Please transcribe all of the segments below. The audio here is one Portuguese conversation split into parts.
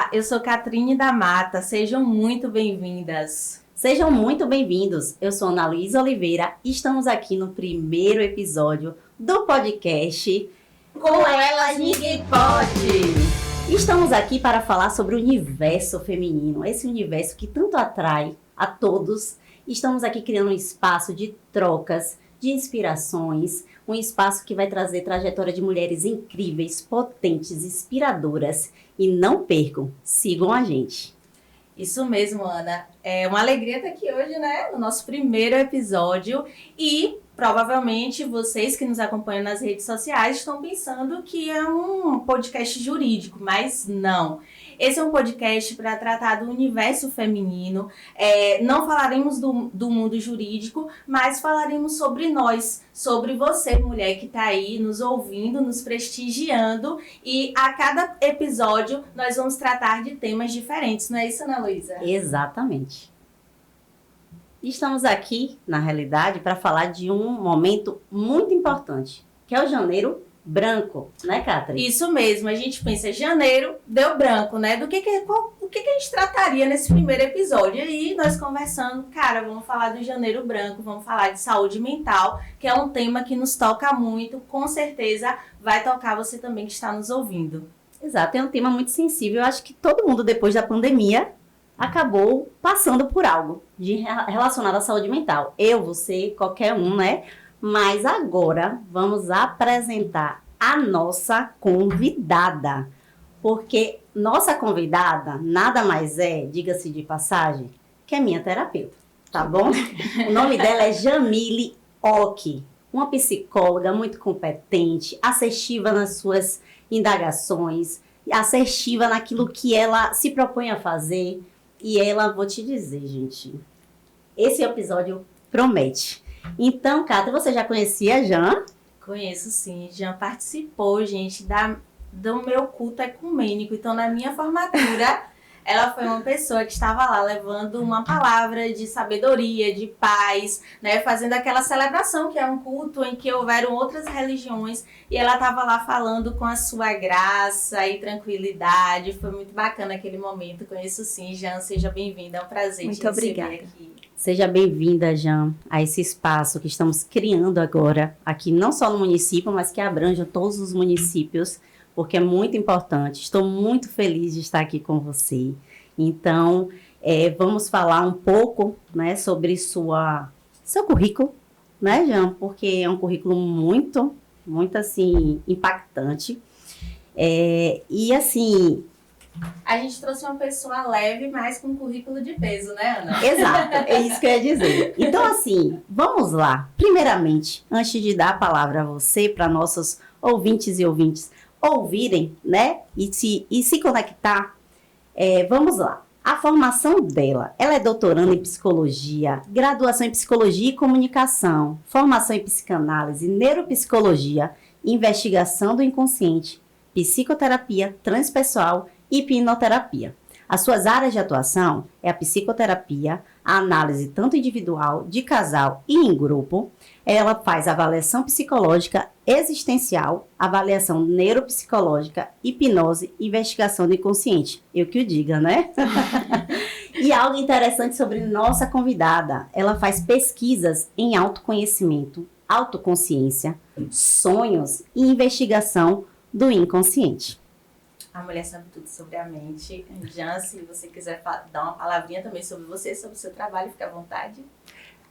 Olá, eu sou Catrine da Mata, sejam muito bem-vindas. Sejam muito bem-vindos, eu sou Ana Luísa Oliveira e estamos aqui no primeiro episódio do podcast Com Elas Ninguém Pode! Estamos aqui para falar sobre o universo feminino, esse universo que tanto atrai a todos. Estamos aqui criando um espaço de trocas, de inspirações, um espaço que vai trazer trajetória de mulheres incríveis, potentes, inspiradoras. E não percam, sigam a gente. Isso mesmo, Ana. É uma alegria estar aqui hoje, né? No nosso primeiro episódio. E provavelmente vocês que nos acompanham nas redes sociais estão pensando que é um podcast jurídico, mas não. Esse é um podcast para tratar do universo feminino. Não falaremos do mundo jurídico, mas falaremos sobre nós, sobre você, mulher que está aí nos ouvindo, nos prestigiando. E a cada episódio nós vamos tratar de temas diferentes, não é isso, Ana Luísa? Exatamente. Estamos aqui, na realidade, para falar de um momento muito importante, que é o Janeiro Branco, né, Catherine? Isso mesmo, a gente pensa, janeiro deu branco, né? O que a gente trataria nesse primeiro episódio? E aí, nós conversando, cara, vamos falar do janeiro branco, vamos falar de saúde mental, que é um tema que nos toca muito, com certeza vai tocar você também que está nos ouvindo. Exato, é um tema muito sensível. Eu acho que todo mundo, depois da pandemia, acabou passando por algo relacionado à saúde mental. Eu, você, qualquer um, né? Mas agora vamos apresentar a nossa convidada. Porque nossa convidada nada mais é, diga-se de passagem, que é minha terapeuta, tá bom? O nome dela é Jamile Oki, uma psicóloga muito competente, assertiva nas suas indagações, assertiva naquilo que ela se propõe a fazer. E ela, vou te dizer, gente, esse episódio promete. Então, Cata, você já conhecia a Jan? Conheço sim, Jan participou, gente, do meu culto ecumênico. Então, na minha formatura, ela foi uma pessoa que estava lá levando uma palavra de sabedoria, de paz, né? Fazendo aquela celebração que é um culto em que houveram outras religiões. E ela estava lá falando com a sua graça e tranquilidade. Foi muito bacana aquele momento. Conheço sim, Jan, seja bem-vinda. É um prazer muito te receber obrigada aqui. Seja bem-vinda, Jan, a esse espaço que estamos criando agora, aqui não só no município, mas que abranja todos os municípios, porque é muito importante. Estou muito feliz de estar aqui com você. Então, vamos falar um pouco, né, sobre seu currículo, né, Jan? Porque é um currículo muito, assim, impactante. E, assim... A gente trouxe uma pessoa leve, mas com currículo de peso, né, Ana? Exato, é isso que eu ia dizer. Então, assim, vamos lá. Primeiramente, antes de dar a palavra a você, para nossos ouvintes e ouvintes ouvirem, né, e se conectar, vamos lá. A formação dela, ela é doutoranda em psicologia, graduação em psicologia e comunicação, formação em psicanálise, neuropsicologia, investigação do inconsciente, psicoterapia transpessoal e hipnoterapia. As suas áreas de atuação é a psicoterapia, a análise tanto individual, de casal e em grupo. Ela faz avaliação psicológica existencial, avaliação neuropsicológica, hipnose e investigação do inconsciente. Eu que o diga, né? E algo interessante sobre nossa convidada, ela faz pesquisas em autoconhecimento, autoconsciência, sonhos e investigação do inconsciente. A mulher sabe tudo sobre a mente. Jan, se você quiser dar uma palavrinha também sobre você, sobre o seu trabalho, fique à vontade.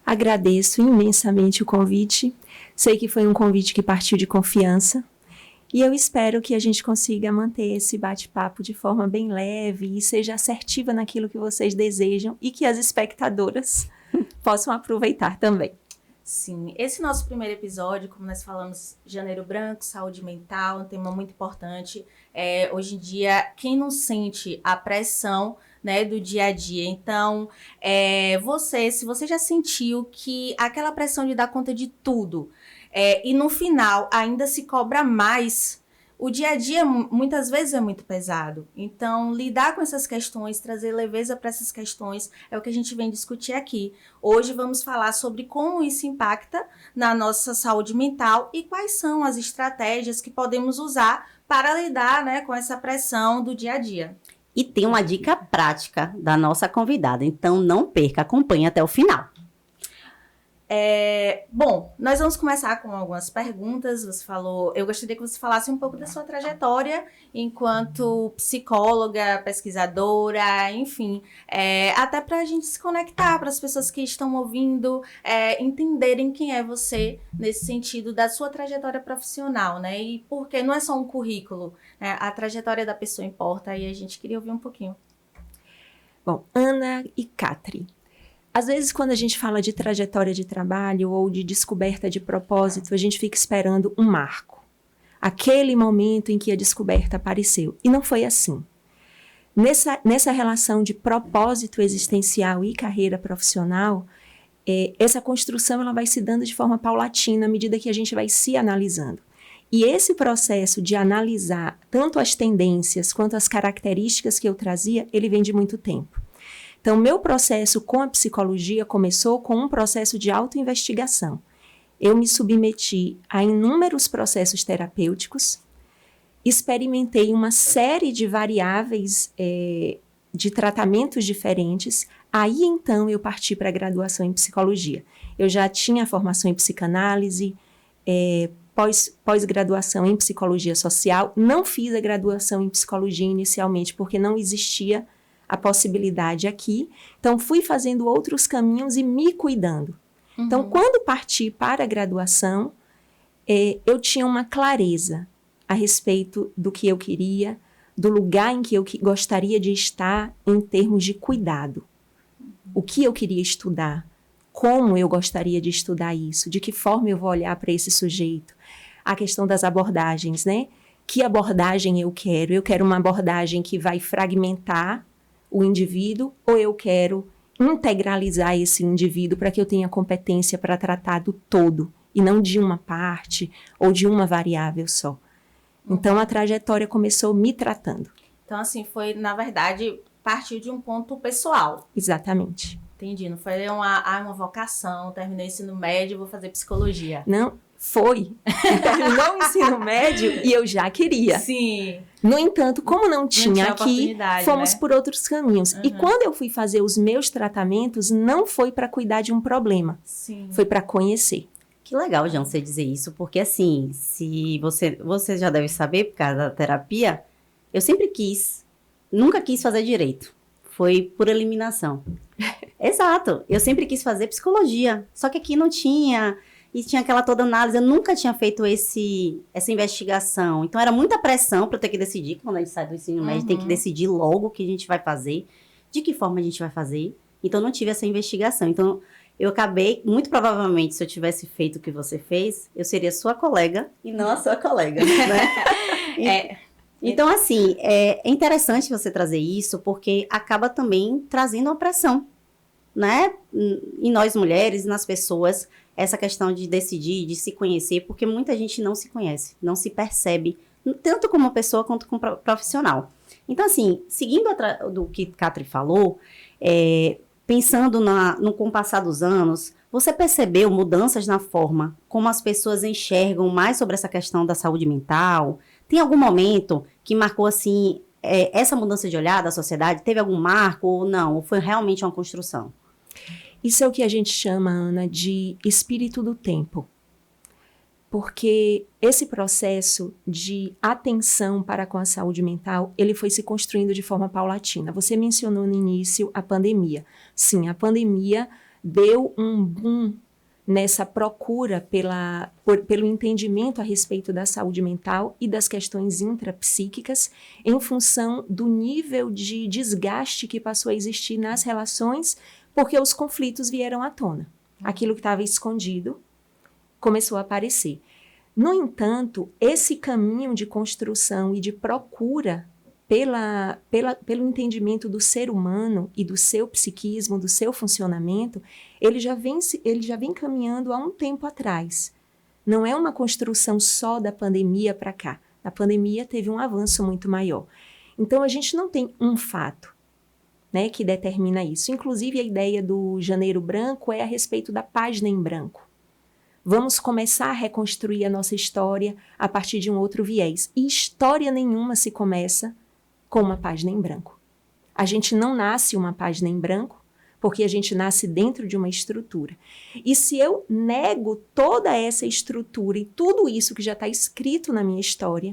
Agradeço imensamente o convite. Sei que foi um convite que partiu de confiança. E eu espero que a gente consiga manter esse bate-papo de forma bem leve e seja assertiva naquilo que vocês desejam e que as espectadoras possam aproveitar também. Sim, esse nosso primeiro episódio, como nós falamos, Janeiro Branco, saúde mental, um tema muito importante. Hoje em dia, quem não sente a pressão, né, do dia a dia? Então, se você já sentiu que aquela pressão de dar conta de tudo, e no final ainda se cobra mais, o dia a dia muitas vezes é muito pesado. Então, lidar com essas questões, trazer leveza para essas questões é o que a gente vem discutir aqui. Hoje vamos falar sobre como isso impacta na nossa saúde mental e quais são as estratégias que podemos usar para lidar, né, com essa pressão do dia a dia. E tem uma dica prática da nossa convidada, então não perca, acompanhe até o final. Bom, nós vamos começar com algumas perguntas. Você falou, eu gostaria que você falasse um pouco da sua trajetória enquanto psicóloga, pesquisadora, enfim, até para a gente se conectar, para as pessoas que estão ouvindo entenderem quem é você nesse sentido da sua trajetória profissional, né? E porque não é só um currículo, né? A trajetória da pessoa importa e a gente queria ouvir um pouquinho. Bom, Ana e Catri. Às vezes, quando a gente fala de trajetória de trabalho ou de descoberta de propósito, a gente fica esperando um marco. Aquele momento em que a descoberta apareceu. E não foi assim. Nessa relação de propósito existencial e carreira profissional, essa construção ela vai se dando de forma paulatina à medida que a gente vai se analisando. E esse processo de analisar tanto as tendências quanto as características que eu trazia, ele vem de muito tempo. Então, meu processo com a psicologia começou com um processo de autoinvestigação. Eu me submeti a inúmeros processos terapêuticos, experimentei uma série de variáveis de tratamentos diferentes, aí então eu parti para a graduação em psicologia. Eu já tinha formação em psicanálise, pós-graduação em psicologia social, não fiz a graduação em psicologia inicialmente, porque não existia a possibilidade aqui, então fui fazendo outros caminhos e me cuidando. Uhum. Então, quando parti para a graduação, eu tinha uma clareza a respeito do que eu queria, do lugar em que eu gostaria de estar em termos de cuidado. O que eu queria estudar, como eu gostaria de estudar isso, de que forma eu vou olhar para esse sujeito. A questão das abordagens, né? Que abordagem eu quero? Eu quero uma abordagem que vai fragmentar o indivíduo, ou eu quero integralizar esse indivíduo para que eu tenha competência para tratar do todo, e não de uma parte ou de uma variável só. Então, a trajetória começou me tratando. Então, assim, foi, na verdade, partiu de um ponto pessoal. Exatamente. Entendi, não foi uma vocação, terminei o ensino médio, vou fazer psicologia. Não, foi. Terminou o ensino médio e eu já queria. Sim. No entanto, como não tinha aqui, fomos, né, por outros caminhos. Uhum. E quando eu fui fazer os meus tratamentos, não foi para cuidar de um problema. Sim. Foi para conhecer. Que legal, Jean, você dizer isso, porque assim, se você já deve saber, por causa da terapia, eu sempre nunca quis fazer direito. Foi por eliminação. Exato. Eu sempre quis fazer psicologia, só que aqui não tinha, e tinha aquela toda análise, eu nunca tinha feito essa investigação. Então, era muita pressão para eu ter que decidir, quando a gente sai do ensino médio, tem que decidir logo o que a gente vai fazer, de que forma a gente vai fazer. Então, não tive essa investigação. Então, eu acabei, muito provavelmente, se eu tivesse feito o que você fez, eu seria sua colega e não a sua colega, né? Então, assim, é interessante você trazer isso, porque acaba também trazendo uma pressão, né? Em nós mulheres, nas pessoas, essa questão de decidir, de se conhecer, porque muita gente não se conhece, não se percebe, tanto como pessoa quanto como profissional. Então, assim, seguindo do que Catri falou, pensando com o passar dos anos, você percebeu mudanças na forma como as pessoas enxergam mais sobre essa questão da saúde mental? Tem algum momento que marcou, assim, essa mudança de olhar da sociedade? Teve algum marco ou não? Ou foi realmente uma construção? Isso é o que a gente chama, Ana, de espírito do tempo. Porque esse processo de atenção para com a saúde mental, ele foi se construindo de forma paulatina. Você mencionou no início a pandemia. Sim, a pandemia deu um boom nessa procura pelo entendimento a respeito da saúde mental e das questões intrapsíquicas, em função do nível de desgaste que passou a existir nas relações, porque os conflitos vieram à tona. Aquilo que estava escondido começou a aparecer. No entanto, esse caminho de construção e de procura pelo entendimento do ser humano e do seu psiquismo, do seu funcionamento, ele já vem caminhando há um tempo atrás. Não é uma construção só da pandemia para cá. A pandemia teve um avanço muito maior. Então, a gente não tem um fato, né, que determina isso. Inclusive, a ideia do Janeiro Branco é a respeito da página em branco. Vamos começar a reconstruir a nossa história a partir de um outro viés. E história nenhuma se começa com uma página em branco. A gente não nasce uma página em branco, porque a gente nasce dentro de uma estrutura. E se eu nego toda essa estrutura e tudo isso que já está escrito na minha história,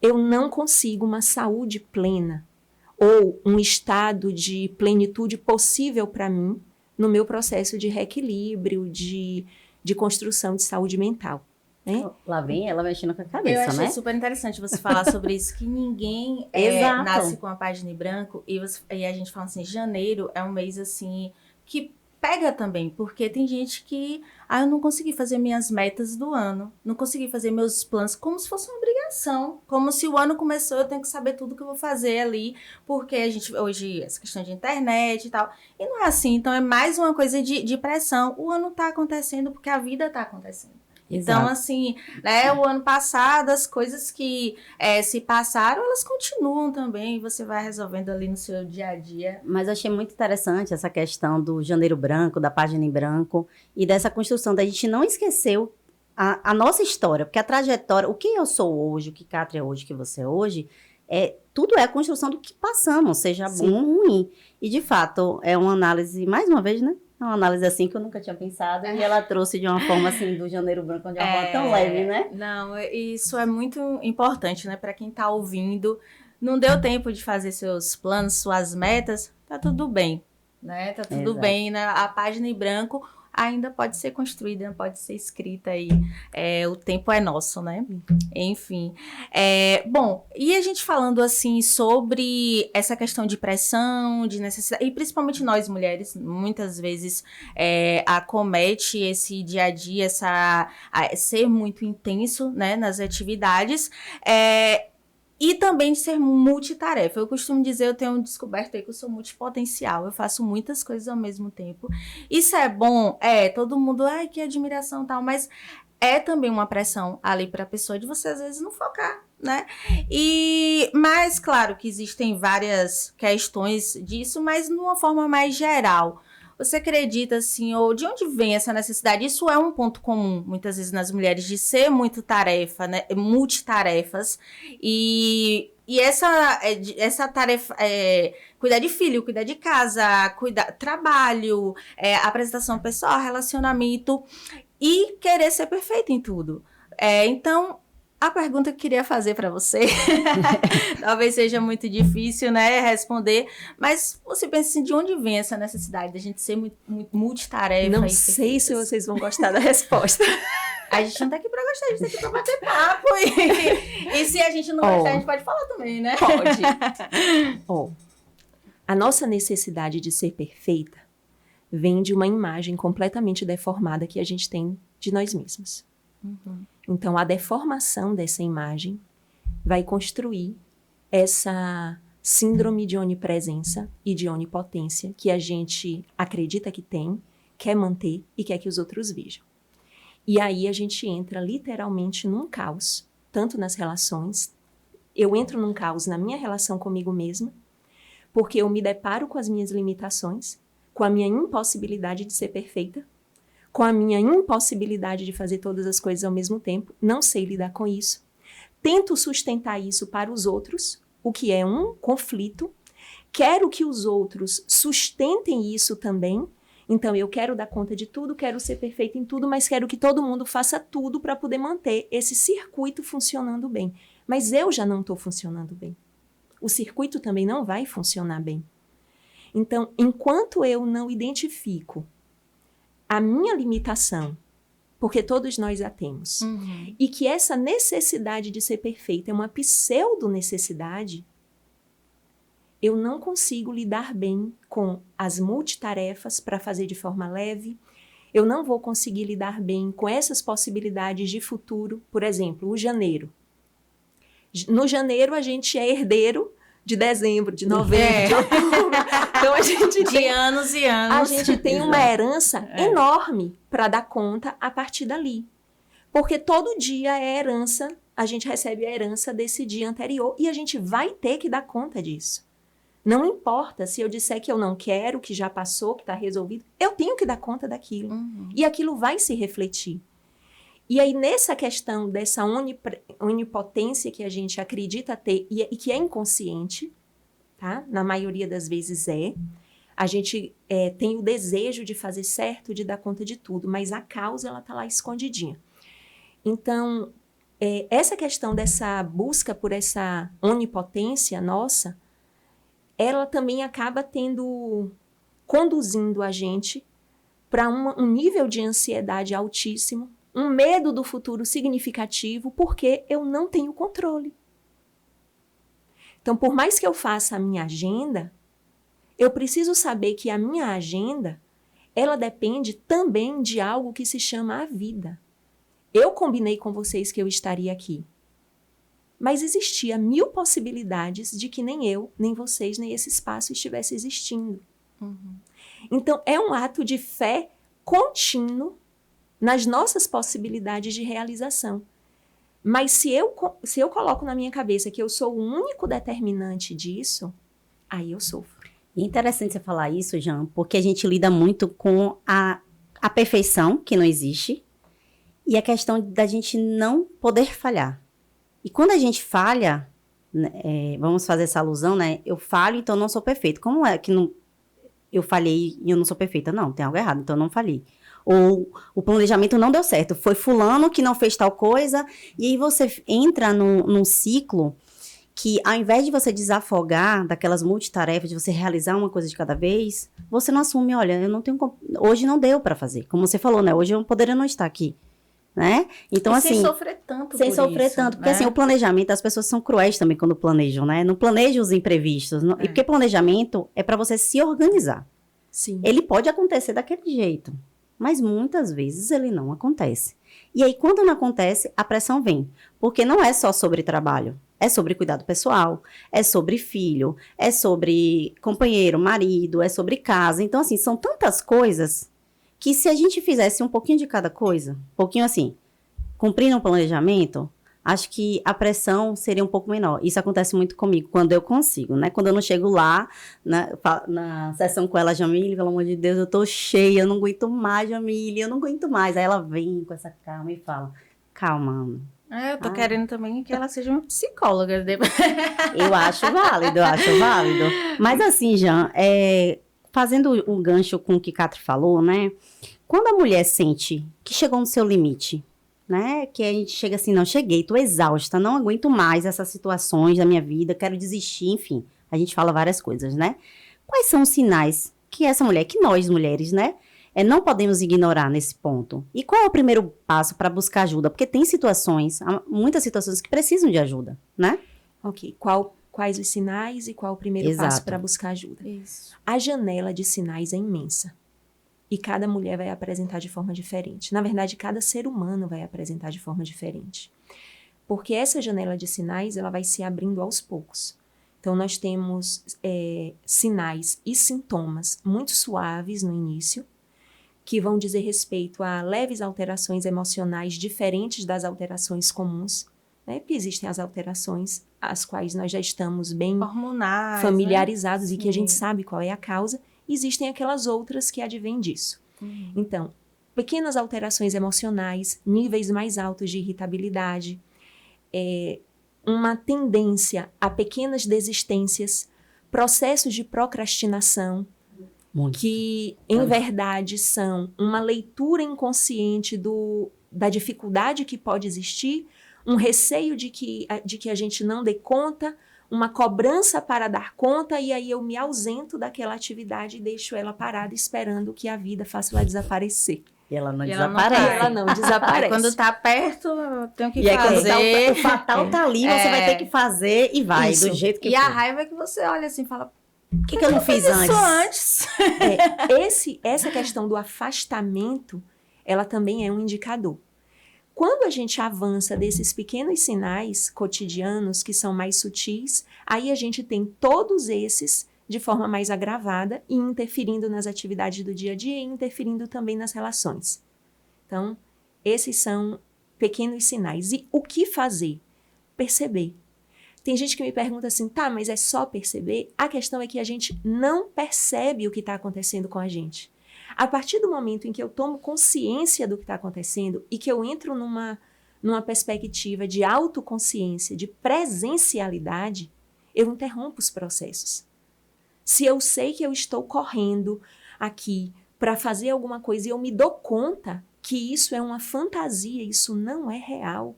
eu não consigo uma saúde plena ou um estado de plenitude possível para mim no meu processo de reequilíbrio, de construção de saúde mental. Né? Lá vem ela mexendo com a Eu cabeça, achei né? super interessante você falar sobre isso, que ninguém Exato. nasce com a página em branco, e a gente fala assim, janeiro é um mês assim, que pega também, porque tem gente que, eu não consegui fazer minhas metas do ano, não consegui fazer meus planos, como se fosse uma obrigação, como se o ano começou, eu tenho que saber tudo que eu vou fazer ali, porque a gente, hoje, essa questão de internet e tal, e não é assim, então é mais uma coisa de pressão, o ano tá acontecendo porque a vida tá acontecendo. Então, Exato. assim, né, o ano passado, as coisas que se passaram, elas continuam também, e você vai resolvendo ali no seu dia a dia. Mas achei muito interessante essa questão do janeiro branco, da página em branco, e dessa construção da gente não esquecer a nossa história, porque a trajetória, o que eu sou hoje, o que Cátria é hoje, o que você é hoje, tudo é a construção do que passamos, seja Sim. bom ou ruim. E, de fato, é uma análise, mais uma vez, né? É uma análise assim que eu nunca tinha pensado, e ela trouxe de uma forma assim, do janeiro branco, de uma forma tão leve, né? Não, isso é muito importante, né, para quem tá ouvindo. Não deu tempo de fazer seus planos, suas metas, tá tudo bem, né? Tá tudo Exato. bem, né? A página em branco ainda pode ser construída, pode ser escrita aí. O tempo é nosso, né? Enfim. Bom, e a gente falando assim sobre essa questão de pressão, de necessidade, e principalmente nós mulheres, muitas vezes acomete esse dia a dia, ser muito intenso, né, nas atividades. E também de ser multitarefa. Eu costumo dizer, eu tenho descoberto aí que eu sou multipotencial. Eu faço muitas coisas ao mesmo tempo. Isso é bom? Todo mundo, que admiração e tal, mas é também uma pressão ali para a pessoa de você, às vezes, não focar, né? Mas, claro que existem várias questões disso, mas de uma forma mais geral. Você acredita, assim, ou de onde vem essa necessidade? Isso é um ponto comum, muitas vezes, nas mulheres, de ser muito tarefa, né? Multitarefas. E essa tarefa, cuidar de filho, cuidar de casa, trabalho, apresentação pessoal, relacionamento, e querer ser perfeito em tudo. Então, a pergunta que eu queria fazer para você, talvez seja muito difícil, né, responder, mas você pensa assim, de onde vem essa necessidade da gente ser muito multitarefa? Não sei se vocês vão gostar da resposta. A gente não tá aqui pra gostar, a gente tá aqui pra bater papo. E se a gente não gostar, a gente pode falar também, né? Pode. A nossa necessidade de ser perfeita vem de uma imagem completamente deformada que a gente tem de nós mesmos. Uhum. Então, a deformação dessa imagem vai construir essa síndrome de onipresença e de onipotência que a gente acredita que tem, quer manter e quer que os outros vejam. E aí a gente entra literalmente num caos, tanto nas relações. Eu entro num caos na minha relação comigo mesma, porque eu me deparo com as minhas limitações, com a minha impossibilidade de ser perfeita, com a minha impossibilidade de fazer todas as coisas ao mesmo tempo, não sei lidar com isso. Tento sustentar isso para os outros, o que é um conflito. Quero que os outros sustentem isso também. Então, eu quero dar conta de tudo, quero ser perfeita em tudo, mas quero que todo mundo faça tudo para poder manter esse circuito funcionando bem. Mas eu já não estou funcionando bem. O circuito também não vai funcionar bem. Então, enquanto eu não identifico a minha limitação, porque todos nós a temos, e que essa necessidade de ser perfeita é uma pseudo-necessidade, eu não consigo lidar bem com as multitarefas para fazer de forma leve, eu não vou conseguir lidar bem com essas possibilidades de futuro. Por exemplo, o janeiro. No janeiro, a gente é herdeiro de dezembro, de novembro, de outubro. Então, a gente de anos e anos. A gente tem uma herança enorme para dar conta a partir dali. Porque todo dia é herança, a gente recebe a herança desse dia anterior e a gente vai ter que dar conta disso. Não importa se eu disser que eu não quero, que já passou, que está resolvido, eu tenho que dar conta daquilo. E aquilo vai se refletir. E aí, nessa questão dessa onipotência que a gente acredita ter e que é inconsciente, tá? Na maioria das vezes é. A gente tem o desejo de fazer certo, de dar conta de tudo, mas a causa, ela tá lá escondidinha. Então, essa questão dessa busca por essa onipotência nossa, ela também acaba conduzindo a gente para um nível de ansiedade altíssimo, um medo do futuro significativo, porque eu não tenho controle. Então, por mais que eu faça a minha agenda, eu preciso saber que a minha agenda, ela depende também de algo que se chama a vida. Eu combinei com vocês que eu estaria aqui, mas existia 1000 possibilidades de que nem eu, nem vocês, nem esse espaço estivesse existindo. Uhum. Então, é um ato de fé contínuo nas nossas possibilidades de realização. Mas se eu coloco na minha cabeça que eu sou o único determinante disso, aí eu sofro. É interessante você falar isso, Jean, porque a gente lida muito com a perfeição, que não existe, e a questão da gente não poder falhar. E quando a gente falha, vamos fazer essa alusão, né? Eu falho, então eu não sou perfeito. Como é que eu falhei e eu não sou perfeita? Não, tem algo errado, então eu não falhei. Ou o planejamento não deu certo, foi fulano que não fez tal coisa, e aí você entra num ciclo que, ao invés de você desafogar daquelas multitarefas, de você realizar uma coisa de cada vez, você não assume, olha, eu não tenho, hoje não deu para fazer. Como você falou, né? Hoje eu poderia não estar aqui, né? Então, e assim, sem sofrer tanto sem por sofrer isso, tanto, porque né? assim, o planejamento, as pessoas são cruéis também quando planejam, né? Não planejam os imprevistos, e porque planejamento é para você se organizar. Sim. Ele pode acontecer daquele jeito, mas muitas vezes ele não acontece. E aí, quando não acontece, a pressão vem. Porque não é só sobre trabalho. É sobre cuidado pessoal, é sobre filho, é sobre companheiro, marido, é sobre casa. Então, assim, são tantas coisas que se a gente fizesse um pouquinho de cada coisa, um pouquinho assim, cumprindo um planejamento, acho que a pressão seria um pouco menor. Isso acontece muito comigo, quando eu consigo, né? Quando eu não chego lá, na sessão com ela, Jamile, pelo amor de Deus, eu tô cheia, eu não aguento mais, Jamile, eu não aguento mais. Aí ela vem com essa calma e fala, calma, Ana. Eu tô querendo também que ela seja uma psicóloga. Eu acho válido, eu acho válido. Mas assim, Jean, fazendo um gancho com o que Catri falou, né? Quando a mulher sente que chegou no seu limite, né? Que a gente chega assim, não, cheguei, tô exausta, não aguento mais essas situações da minha vida, quero desistir, enfim. A gente fala várias coisas, né? Quais são os sinais que essa mulher, que nós mulheres, né? Não podemos ignorar nesse ponto. E qual é o primeiro passo para buscar ajuda? Porque tem situações, muitas situações que precisam de ajuda, né? Ok, quais os sinais e qual o primeiro passo para buscar ajuda? Isso. A janela de sinais é imensa. E cada mulher vai apresentar de forma diferente. Na verdade, cada ser humano vai apresentar de forma diferente. Porque essa janela de sinais, ela vai se abrindo aos poucos. Então, nós temos sinais e sintomas muito suaves no início, que vão dizer respeito a leves alterações emocionais diferentes das alterações comuns, né? Porque existem as alterações às quais nós já estamos bem hormonais, familiarizados, né? E que a gente sabe qual é a causa. Existem aquelas outras que advêm disso. Então, pequenas alterações emocionais, níveis mais altos de irritabilidade, uma tendência a pequenas desistências, processos de procrastinação, Muito. Que, em verdade, são uma leitura inconsciente da dificuldade que pode existir, um receio de que a gente não dê conta, uma cobrança para dar conta, e aí eu me ausento daquela atividade e deixo ela parada esperando que a vida faça ela desaparecer. E ela não E ela não desaparece. para. Ela não desaparece. Quando tá perto, eu tenho que E aí, quando fazer. o fatal tá ali, você vai ter que fazer e vai, Isso. do jeito que E for. a raiva é que você olha assim e fala, O que eu não fiz antes? isso antes. Essa questão do afastamento, ela também é um indicador. Quando a gente avança desses pequenos sinais cotidianos, que são mais sutis, aí a gente tem todos esses de forma mais agravada e interferindo nas atividades do dia a dia e interferindo também nas relações. Então, esses são pequenos sinais. E o que fazer? Perceber. Tem gente que me pergunta assim, tá, mas é só perceber? A questão é que a gente não percebe o que está acontecendo com a gente. A partir do momento em que eu tomo consciência do que está acontecendo e que eu entro numa perspectiva de autoconsciência, de presencialidade, eu interrompo os processos. Se eu sei que eu estou correndo aqui para fazer alguma coisa e eu me dou conta que isso é uma fantasia, isso não é real,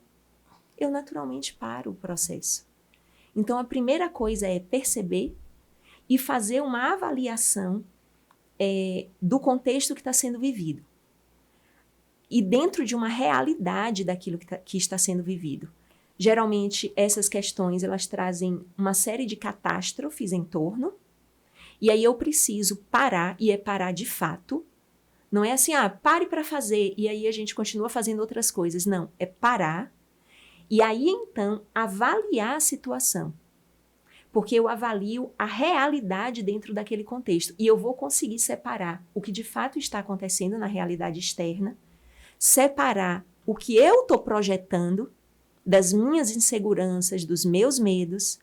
eu naturalmente paro o processo. Então, a primeira coisa é perceber e fazer uma avaliação do contexto que está sendo vivido. E dentro de uma realidade daquilo que está sendo vivido. Geralmente, essas questões, elas trazem uma série de catástrofes em torno, e aí eu preciso parar, e é parar de fato. Não é assim, pare para fazer, e aí a gente continua fazendo outras coisas. Não, é parar, e aí então avaliar a situação. Porque eu avalio a realidade dentro daquele contexto, e eu vou conseguir separar o que de fato está acontecendo na realidade externa, separar o que eu estou projetando das minhas inseguranças, dos meus medos,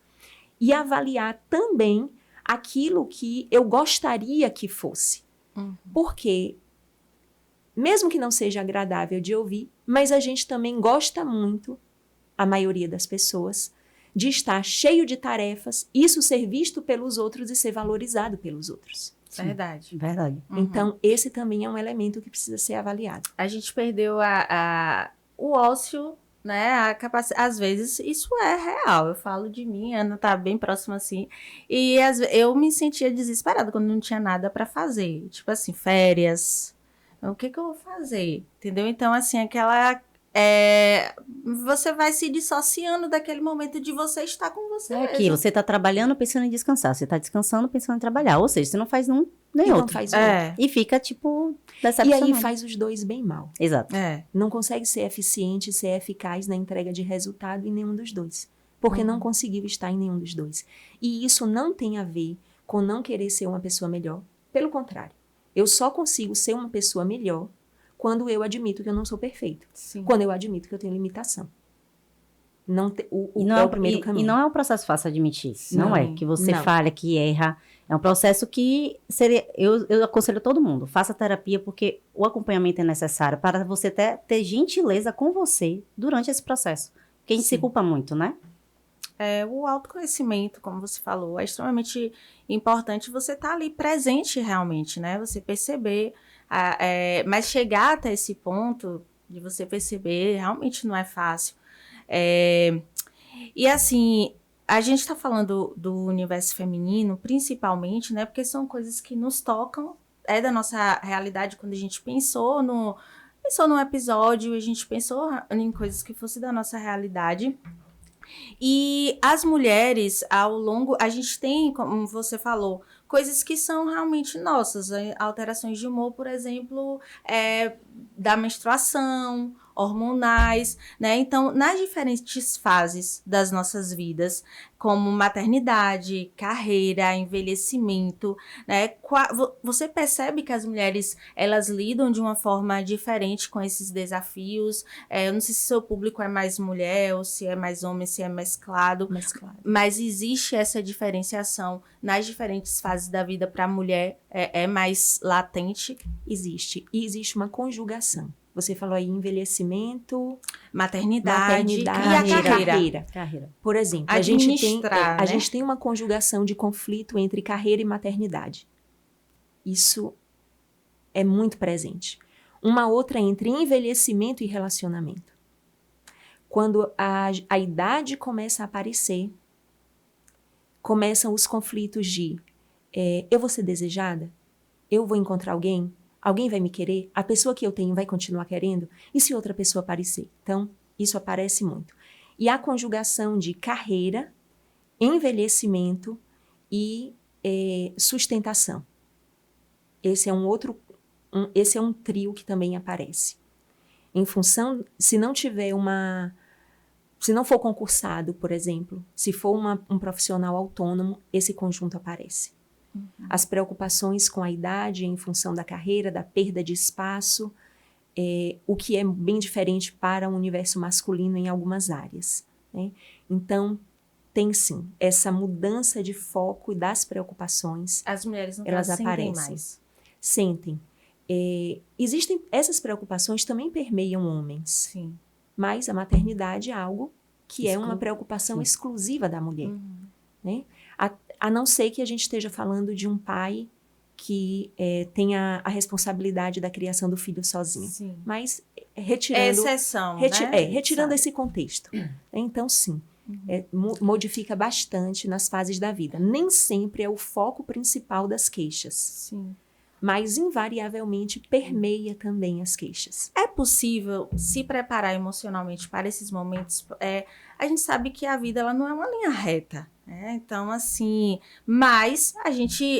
e avaliar também aquilo que eu gostaria que fosse. Porque, mesmo que não seja agradável de ouvir, mas a gente também gosta muito, a maioria das pessoas, de estar cheio de tarefas, isso ser visto pelos outros e ser valorizado pelos outros. Sim, verdade. Verdade. Então, esse também é um elemento que precisa ser avaliado. A gente perdeu o ócio, né? A capacidade. Às vezes, isso é real. Eu falo de mim, a Ana tá bem próxima assim. E eu me sentia desesperada quando não tinha nada para fazer. Tipo assim, férias. O que eu vou fazer? Entendeu? Então, assim, você vai se dissociando daquele momento de você estar com você mesmo. Aquilo, você está trabalhando pensando em descansar, você está descansando pensando em trabalhar, ou seja, você não faz um nem Não outro. faz outro. E fica, tipo, E decepcionado. aí faz os dois bem mal. Exato. Não consegue ser eficiente, ser eficaz na entrega de resultado em nenhum dos dois. Porque não conseguiu estar em nenhum dos dois. E isso não tem a ver com não querer ser uma pessoa melhor. Pelo contrário. Eu só consigo ser uma pessoa melhor quando eu admito que eu não sou perfeito. Sim. Quando eu admito que eu tenho limitação. E não é o primeiro caminho. E não é um processo fácil admitir. Não, Não, é que você não. falha, que erra. É um processo que seria... Eu aconselho todo mundo, faça terapia, porque o acompanhamento é necessário para você ter gentileza com você durante esse processo. Porque a gente se Sim. culpa muito, né? O autoconhecimento, como você falou, é extremamente importante você estar ali presente realmente, né? Você perceber, mas chegar até esse ponto de você perceber realmente não é fácil. E assim, a gente está falando do universo feminino, principalmente, né? Porque são coisas que nos tocam, da nossa realidade. Quando a gente pensou no episódio, a gente pensou em coisas que fossem da nossa realidade. E as mulheres, ao longo, a gente tem, como você falou, coisas que são realmente nossas, alterações de humor, por exemplo, da menstruação, hormonais, né? Então, nas diferentes fases das nossas vidas, como maternidade, carreira, envelhecimento, né? Você percebe que as mulheres, elas lidam de uma forma diferente com esses desafios. Eu não sei se seu público é mais mulher, ou se é mais homem, se é mesclado. Mas existe essa diferenciação nas diferentes fases da vida. Para a mulher é mais latente? Existe. E existe uma conjugação. Você falou aí maternidade maternidade e a carreira. Por exemplo, a Administrar, gente tem uma conjugação de conflito entre carreira e maternidade. Isso é muito presente. Uma outra entre envelhecimento e relacionamento. Quando a idade começa a aparecer, começam os conflitos de eu vou ser desejada? Eu vou encontrar alguém? Alguém vai me querer? A pessoa que eu tenho vai continuar querendo? E se outra pessoa aparecer? Então, isso aparece muito. E a conjugação de carreira, envelhecimento e sustentação. Esse é esse é um trio que também aparece. Em função, se não for concursado, por exemplo, se for um profissional autônomo, esse conjunto aparece. As preocupações com a idade em função da carreira, da perda de espaço, o que é bem diferente para o universo masculino em algumas áreas, né? Então, tem sim essa mudança de foco e das preocupações. As mulheres não elas sentem aparecem. mais. Sentem. Essas preocupações também permeiam homens. Sim. Mas a maternidade é algo que é uma preocupação exclusiva da mulher. Né? A não ser que a gente esteja falando de um pai que tenha a responsabilidade da criação do filho sozinho. Sim. Mas É retirando... exceção, né? retirando Sabe? esse contexto. Então, sim, modifica bastante nas fases da vida. Nem sempre é o foco principal das queixas, Sim. mas invariavelmente permeia também as queixas. É possível se preparar emocionalmente para esses momentos? A gente sabe que a vida ela não é uma linha reta, né? Então, assim, mas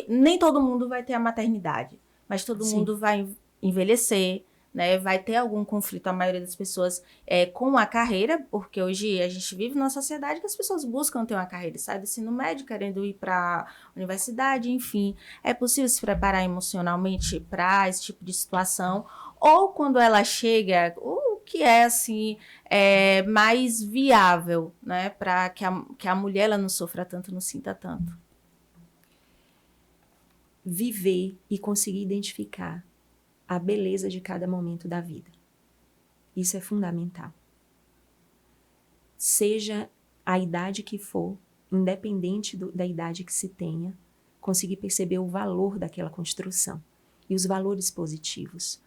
nem todo mundo vai ter a maternidade, mas todo Sim. mundo vai envelhecer, né? Vai ter algum conflito, a maioria das pessoas, com a carreira, porque hoje a gente vive numa sociedade que as pessoas buscam ter uma carreira, sai do ensino médio, querendo ir para a universidade, enfim. É possível se preparar emocionalmente para esse tipo de situação? Ou quando ela chega, o que é assim mais viável, né, para que a mulher ela não sofra tanto, não sinta tanto? Viver e conseguir identificar a beleza de cada momento da vida. Isso é fundamental. Seja a idade que for, independente da idade que se tenha, conseguir perceber o valor daquela construção e os valores positivos.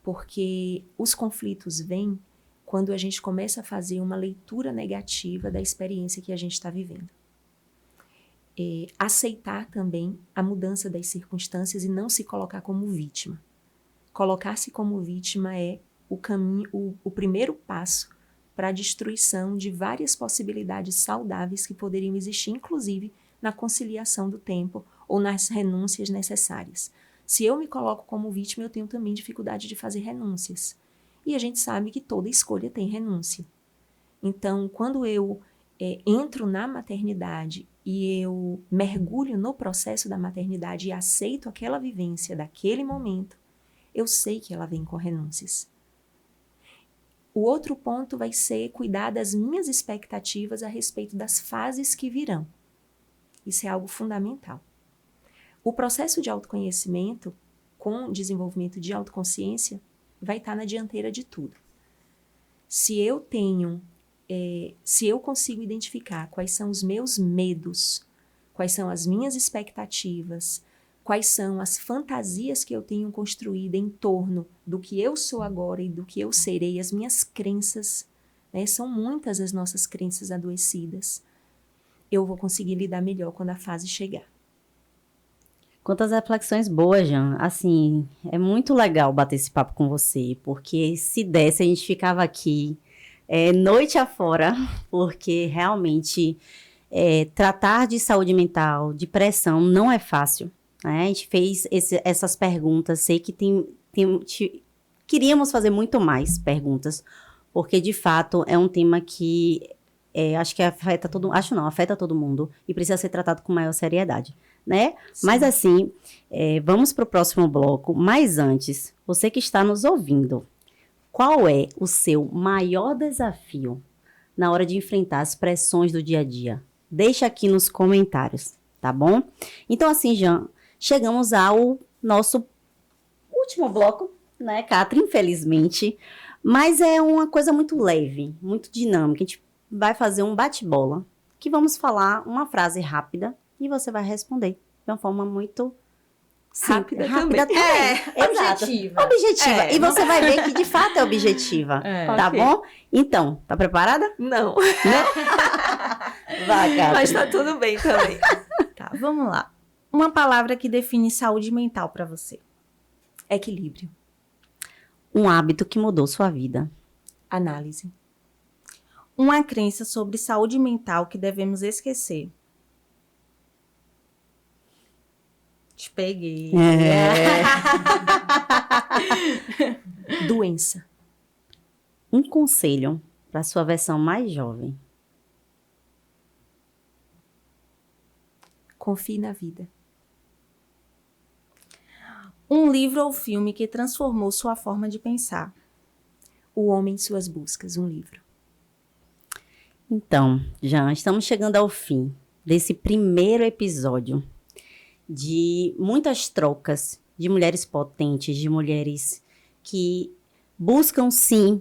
Porque os conflitos vêm quando a gente começa a fazer uma leitura negativa da experiência que a gente está vivendo. Aceitar também a mudança das circunstâncias e não se colocar como vítima. Colocar-se como vítima é o caminho, o primeiro passo para a destruição de várias possibilidades saudáveis que poderiam existir, inclusive na conciliação do tempo ou nas renúncias necessárias. Se eu me coloco como vítima, eu tenho também dificuldade de fazer renúncias. E a gente sabe que toda escolha tem renúncia. Então, quando eu entro na maternidade e eu mergulho no processo da maternidade e aceito aquela vivência daquele momento, eu sei que ela vem com renúncias. O outro ponto vai ser cuidar das minhas expectativas a respeito das fases que virão. Isso é algo fundamental. O processo de autoconhecimento, com desenvolvimento de autoconsciência, vai estar na dianteira de tudo. Se eu consigo identificar quais são os meus medos, quais são as minhas expectativas, quais são as fantasias que eu tenho construído em torno do que eu sou agora e do que eu serei, as minhas crenças, né? São muitas as nossas crenças adoecidas. Eu vou conseguir lidar melhor quando a fase chegar. Quantas reflexões boas, Jean. Assim, é muito legal bater esse papo com você, porque se desse, a gente ficava aqui noite afora, porque realmente tratar de saúde mental, de pressão, não é fácil. Né? A gente fez essas perguntas, sei que queríamos fazer muito mais perguntas, porque de fato é um tema que acho que afeta todo mundo e precisa ser tratado com maior seriedade, né? Sim. Mas assim, vamos para o próximo bloco, mas antes, você que está nos ouvindo, qual é o seu maior desafio na hora de enfrentar as pressões do dia a dia? Deixa aqui nos comentários, tá bom? Então assim, Jean, chegamos ao nosso último bloco, né, Catherine, infelizmente, mas é uma coisa muito leve, muito dinâmica. A gente vai fazer um bate-bola, que vamos falar uma frase rápida e você vai responder de uma forma muito Rápida também. Exato. Objetiva. E você vai ver que de fato é objetiva, tá Ok. bom? Então, tá preparada? Não, Vai, Catherine. mas tá tudo bem também. Tá, vamos lá. Uma palavra que define saúde mental para você. Equilíbrio. Um hábito que mudou sua vida. Análise. Uma crença sobre saúde mental que devemos esquecer. Te peguei. Doença. Um conselho para sua versão mais jovem. Confie na vida. Um livro ou filme que transformou sua forma de pensar. O Homem em Suas Buscas, um livro. Então, já estamos chegando ao fim desse primeiro episódio de muitas trocas de mulheres potentes, de mulheres que buscam sim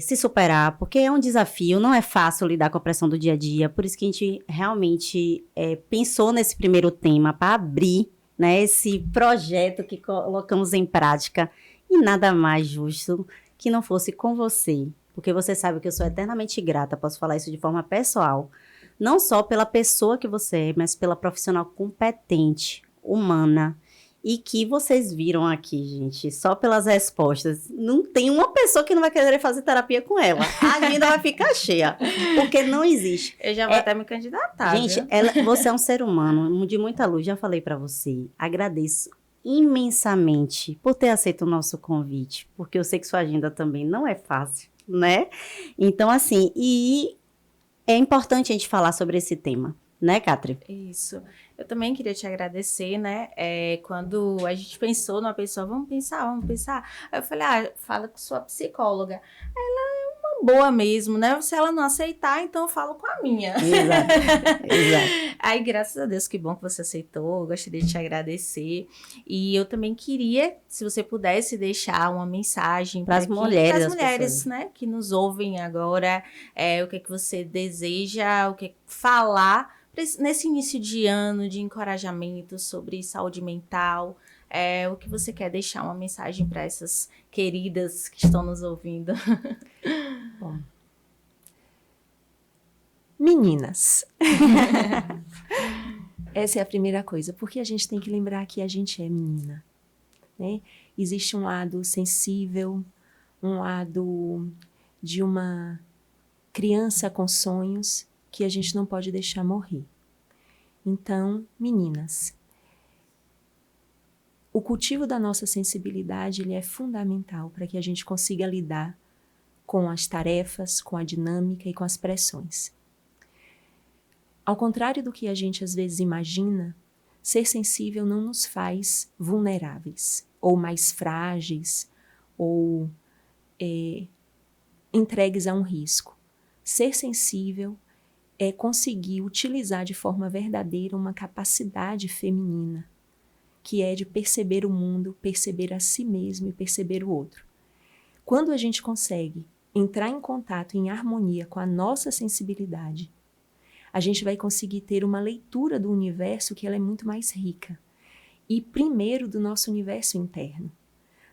se superar, porque é um desafio, não é fácil lidar com a pressão do dia a dia, por isso que a gente realmente pensou nesse primeiro tema para abrir, né, esse projeto que colocamos em prática, e nada mais justo que não fosse com você, porque você sabe que eu sou eternamente grata, posso falar isso de forma pessoal, não só pela pessoa que você é, mas pela profissional competente, humana, e que vocês viram aqui, gente, só pelas respostas. Não tem uma pessoa que não vai querer fazer terapia com ela. A agenda vai ficar cheia, porque não existe. Eu já vou até me candidatar, gente, viu? você é um ser humano de muita luz, já falei pra você. Agradeço imensamente por ter aceito o nosso convite, porque eu sei que sua agenda também não é fácil, né? Então, assim, e é importante a gente falar sobre esse tema, né, Catri? Isso. Eu também queria te agradecer, né? Quando a gente pensou numa pessoa, vamos pensar. Aí eu falei, fala com sua psicóloga. Ela é uma boa mesmo, né? Se ela não aceitar, então eu falo com a minha. Exato. Aí, graças a Deus, que bom que você aceitou. Eu gostaria de te agradecer. E eu também queria, se você pudesse deixar uma mensagem para as mulheres, pessoas, né, que nos ouvem agora, o que é que você deseja, o que é que falar nesse início de ano de encorajamento sobre saúde mental, o que você quer deixar uma mensagem para essas queridas que estão nos ouvindo? Bom, meninas, essa é a primeira coisa, porque a gente tem que lembrar que a gente é menina, né? Existe um lado sensível, um lado de uma criança com sonhos que a gente não pode deixar morrer. Então, meninas, o cultivo da nossa sensibilidade ele é fundamental para que a gente consiga lidar com as tarefas, com a dinâmica e com as pressões. Ao contrário do que a gente às vezes imagina, ser sensível não nos faz vulneráveis, ou mais frágeis, ou entregues a um risco. Ser sensível é conseguir utilizar de forma verdadeira uma capacidade feminina, que é de perceber o mundo, perceber a si mesmo e perceber o outro. Quando a gente consegue entrar em contato, em harmonia com a nossa sensibilidade, a gente vai conseguir ter uma leitura do universo que ela é muito mais rica. E primeiro do nosso universo interno.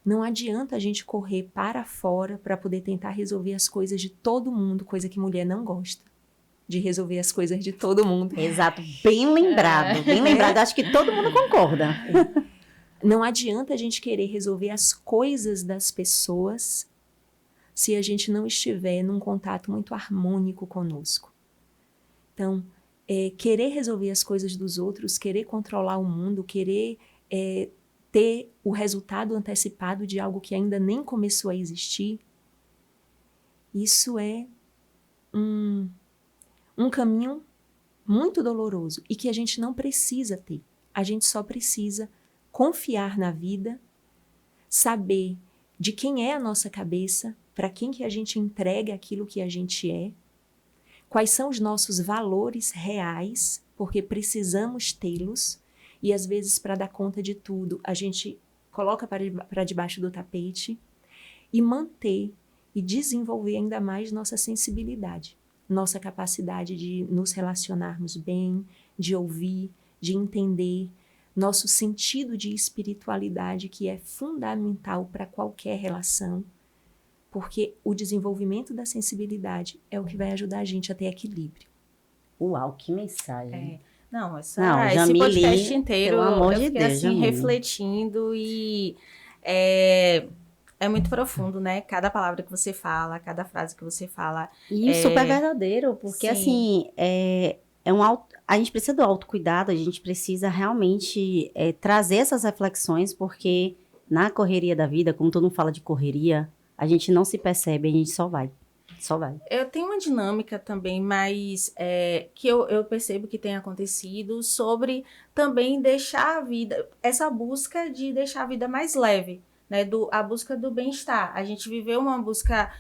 Não adianta a gente correr para fora para poder tentar resolver as coisas de todo mundo, coisa que mulher não gosta. De resolver as coisas de todo mundo. Exato, bem lembrado, bem lembrado. Acho que todo mundo concorda. Não adianta a gente querer resolver as coisas das pessoas se a gente não estiver num contato muito harmônico conosco. Então, querer resolver as coisas dos outros, querer controlar o mundo, querer ter o resultado antecipado de algo que ainda nem começou a existir, isso é um caminho muito doloroso e que a gente não precisa ter. A gente só precisa confiar na vida, saber de quem é a nossa cabeça, para quem que a gente entrega aquilo que a gente é, quais são os nossos valores reais, porque precisamos tê-los, e às vezes para dar conta de tudo, a gente coloca para debaixo do tapete e manter e desenvolver ainda mais nossa sensibilidade. Nossa capacidade de nos relacionarmos bem, de ouvir, de entender, nosso sentido de espiritualidade que é fundamental para qualquer relação, porque o desenvolvimento da sensibilidade é o que vai ajudar a gente a ter equilíbrio. Uau, que mensagem. Não, esse Jamile, podcast inteiro, pelo amor eu de fiquei Deus, assim, Jamile. refletindo e é muito profundo, né? Cada palavra que você fala, cada frase que você fala. E super verdadeiro, porque Sim. assim, a gente precisa do autocuidado, a gente precisa realmente trazer essas reflexões, porque na correria da vida, como todo mundo fala de correria, a gente não se percebe, a gente só vai. Só vai. Eu tenho uma dinâmica também, mas que eu percebo que tem acontecido sobre também deixar a vida, essa busca de deixar a vida mais leve, né? A busca do bem-estar. A gente viveu uma busca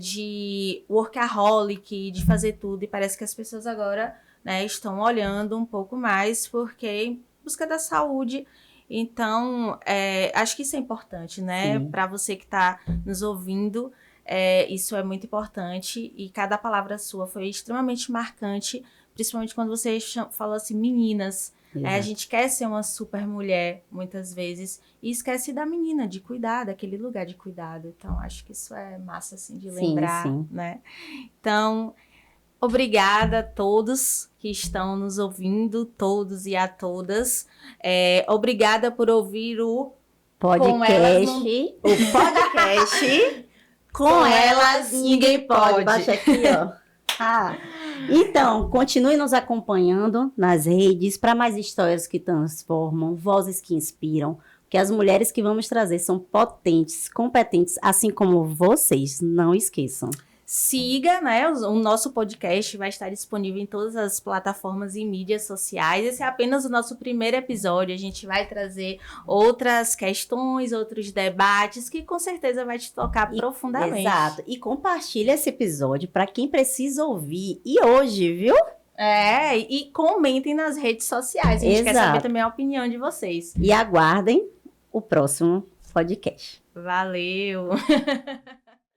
de workaholic, de fazer tudo, e parece que as pessoas agora, né, estão olhando um pouco mais porque em busca da saúde. Então, acho que isso é importante, né? Sim. Para você que está nos ouvindo, isso é muito importante. E cada palavra sua foi extremamente marcante, principalmente quando você falou assim, meninas. A Exato. gente quer ser uma super mulher, muitas vezes, e esquece da menina, de cuidar, daquele lugar de cuidado. Então, acho que isso é massa, assim, de Sim, lembrar, sim. né? Então, obrigada a todos que estão nos ouvindo, todos e a todas. Obrigada por ouvir o Com Elas Não- O podcast Com Elas Ninguém Pode. Baixa aqui, ó. Então, continue nos acompanhando nas redes para mais histórias que transformam, vozes que inspiram, que as mulheres que vamos trazer são potentes, competentes, assim como vocês. Não esqueçam. Siga, né? O nosso podcast vai estar disponível em todas as plataformas e mídias sociais. Esse é apenas o nosso primeiro episódio. A gente vai trazer outras questões, outros debates que com certeza vai te tocar profundamente. Exato. E compartilha esse episódio para quem precisa ouvir. E hoje, viu? E comentem nas redes sociais. A gente quer saber também a opinião de vocês. E aguardem o próximo podcast. Valeu!